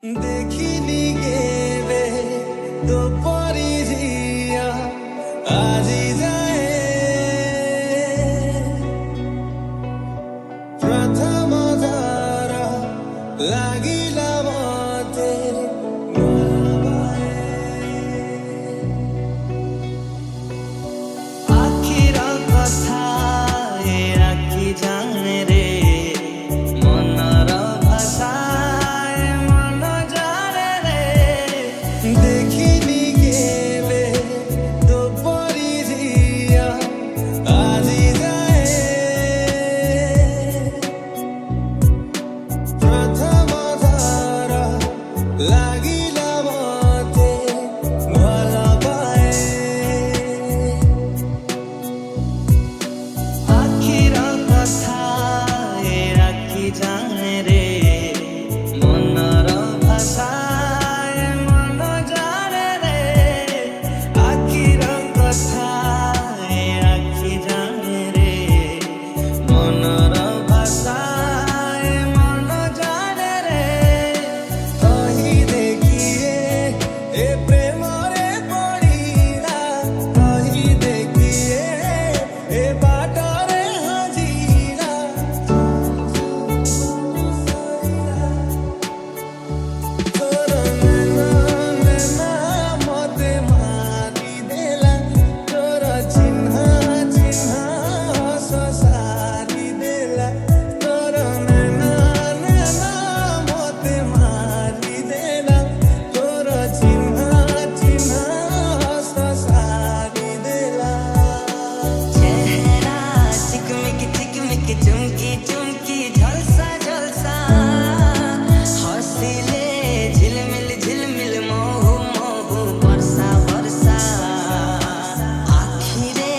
দেখিনি গেলে তো পরিজিয়া আজি যায় প্রথম যারা লাগিলা মতে আখির কথা আখি জানে রে মনর ভাষায় মন জানে রে দেখিনি গেলে তো পরিজিয়া আজি যায় প্রথম যারা লাগিলা মতে ভালো পায় আখির কথা আখি জানে রে মনর ভাষায় মন জানে রে আখির কথা আখি জানে রে মনর ভাষায় মন জানে রে কহি দেখিয়ে এ প্রেমরে পড়িলা কহি দেখিয়ে এ বাটরে হাজিরা তোর নেনা মতে মারি দেলা তোর চিহ্ন চিহ্ন হস সারি দেলা তোর নেনা মতে মারি দেলা তোর চিহ্ন চিহ্ন হস সারি দেলা চেহারা চিকমিকি চিকমিকি চুমকি চুমকি ঝলসা ঝলসা হসিলে ঝিলমিল ঝিলমিল মহু মহু বর্ষা বর্ষা আখিরে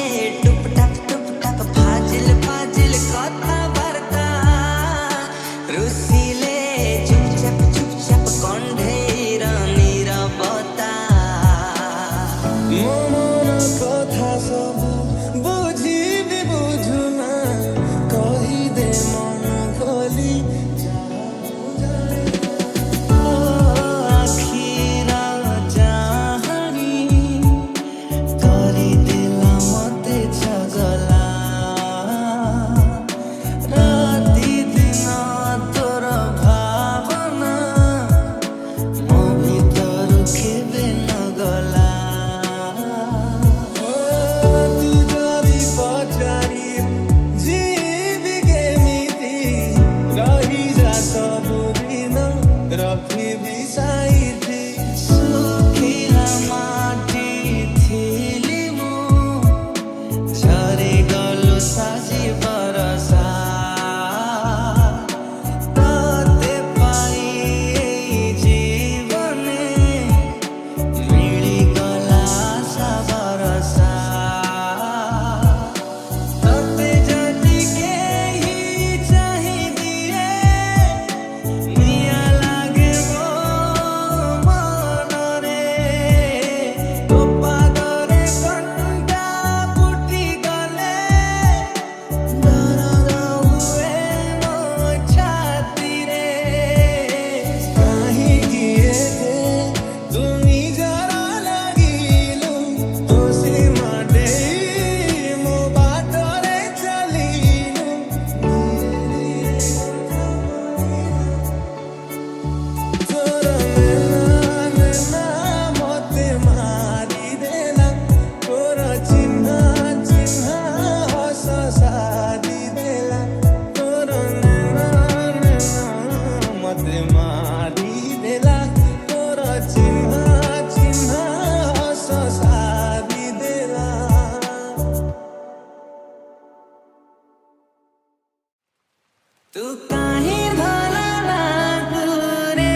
টুপটাপ টুপটাপ ফাজিল ফাজিল কথাবার্তা রুসিলে চুপচাপ চুপচাপ কণ্ঠের নীরবতা মন কথা সব বুঝিবি বুঝু না কহি দে মন খোলি আখির চাহানি করি দিলা মতে ঝগলা রাতি দিন তোর ভাবনা ମୋ ଭିତରୁ କେବେ ନ ଗଲା ତୁ ଯଦି ପଚାରି ଯିବି କେମିତି ରହିଯା ସବୁଦିନ ରଖିବି ସାଇତି ଶୁଖିଲା ମାଟି ଥିଲି ମୁଁ ଝରିଗଲୁ ସାଜି ବରଷା ତତେ ପାଇ ଏଇ ଜୀବନେ ମିଳିଗଲା ଆଶା ଭରସା ତତେ ଯଦି କେହି ଚାହିଁଦିଏ ନିଆଁ ଲାଗେ ମୋ ମନରେ ତୋ ପାଦରେ କଣ୍ଟା ଫୁଟିଗଲେ ଦରଦ ହୁଏ ମୋ ଛାତିରେ କାହିଁକି ଏତେ ତୁ ନିଜର ଲାଗିଲୁ ତୋ ସୀମା ଦେଇ ମୋ ବାଟରେ ଚାଲିଲୁ ତୋର ନେନା ମତେ ମାରି ଦେଲା ତୋର ଚିହ୍ନ ଚିହ୍ନ ହସ ସାରି ଦେଲା ତୋର ନେନା ମତେ ମାରି ଦେଲା ତୋର ଚିହ୍ନ ଚିହ୍ନ ହସ ସାରି ଦେଲା ତୁ କାହିଁ ଭଲ ଲାଗୁ ରେ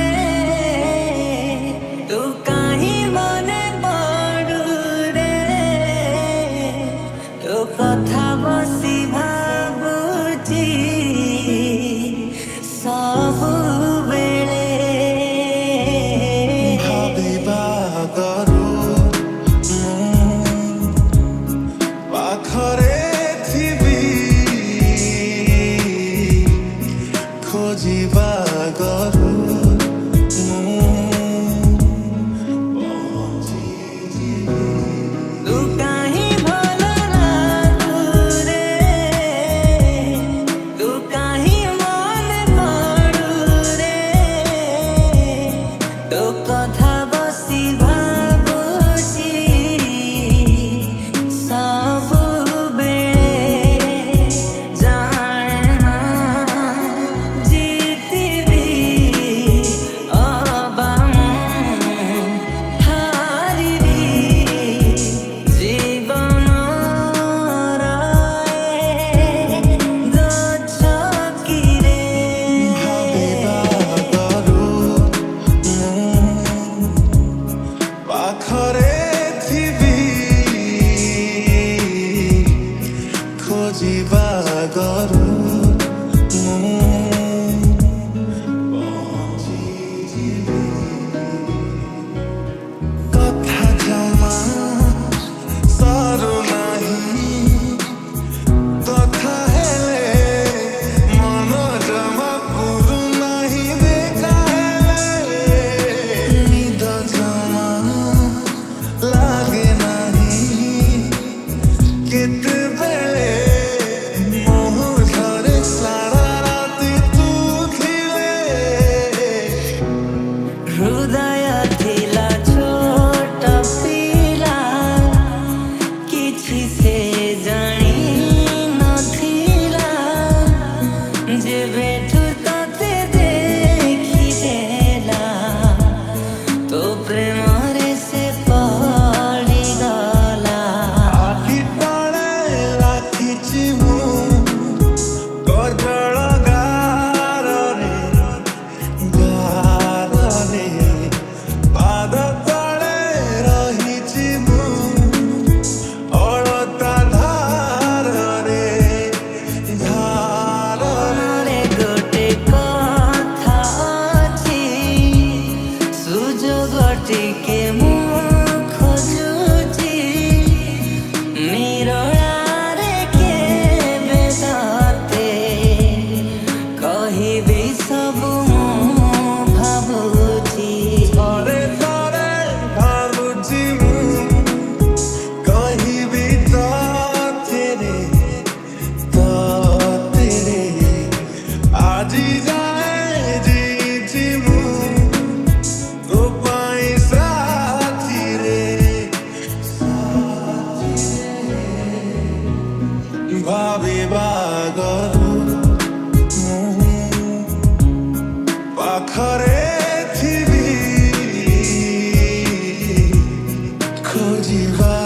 ঝিলমিল